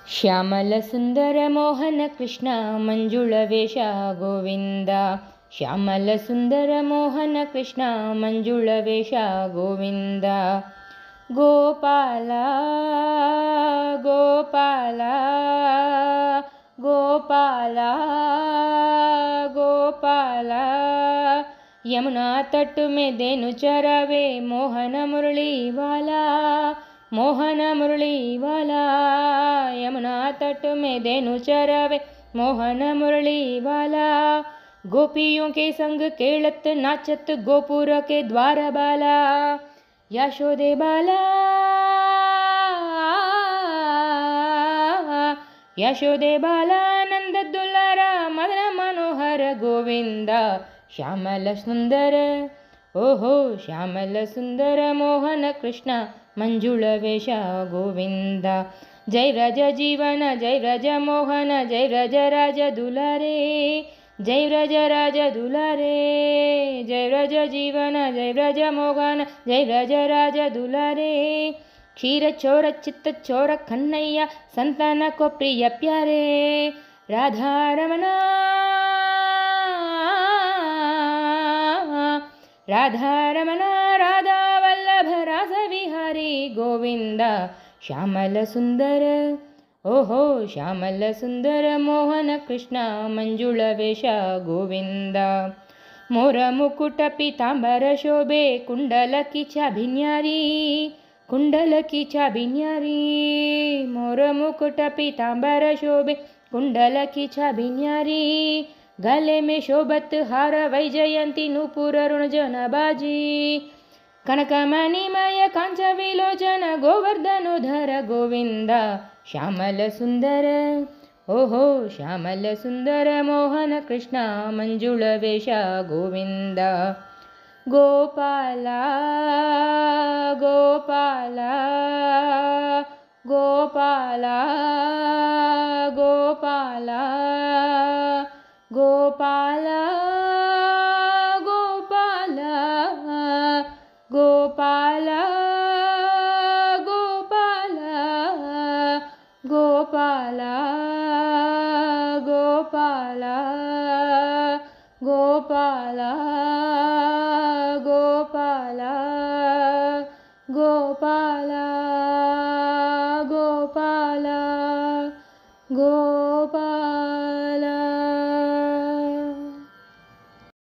ಶ್ಯಾಮಲ ಸುಂದರ ಮೋಹನ ಕೃಷ್ಣ ಮಂಜುಳ ವೇಷ ಗೋವಿಂದ. ಶ್ಯಾಮಲ ಸುಂದರ ಮೋಹನ ಕೃಷ್ಣ ಮಂಜುಳ ವೇಷ ಗೋವಿಂದ. ಗೋಪಾಲ ಗೋಪಾಲ ಗೋಪಾಲ ಗೋಪಾಲ. यमुना तट में देनु चरावे मोहन मुरली वाला, मोहन मुरली वाला. यमुना तट में देनु चरावे मोहन मुरली वाला. गोपियों के संग केळत नाचत गोपुर के द्वार बाला. यशोदे बाला यशोदे बाला नंद दुलारा मदन मनोहर गोविंद. श्यामल सुंदर ओहो श्यामल सुंदर मोहन कृष्ण मंजुळ वेश गोविंद. जय व्रज जीवन जय व्रज मोहन जय व्रज राज दुलारे. जय व्रज राज दुलारे जय व्रज जीवन जय व्रज मोहन जय व्रज राज दुलारे. क्षीर चोर चित्त चोर कन्हैया संतान को प्रिय प्यारे. राधा रमना राधा रमना राधा वल्लभ रास विहारी गोविंद. श्यामल सुंदर ओहो श्यामल सुंदर मोहन कृष्ण मंजुळ वेश गोविंद. मोर मुकुट पीतांबर शोभे कुंडल की भिन्यारी. कुंडल की भिन्यारी मोर मुकुट पीतांबर शोभे कुंडल की भिन्यारी. गले में शोभत हार वैजयंती नूपुर ऋणजन बाजी. कनकमणिमय कांच विलोचन गोवर्धनोधर गोविंद. श्यामल सुंदर ओहो श्यामल सुंदर मोहन कृष्ण मंजुळ वेश गोविंद. गोपाला गोपाला गोपाला गोपाला गोपाला गोपाला गोपाला गोपाला गोपाला गोपाला गोपाला.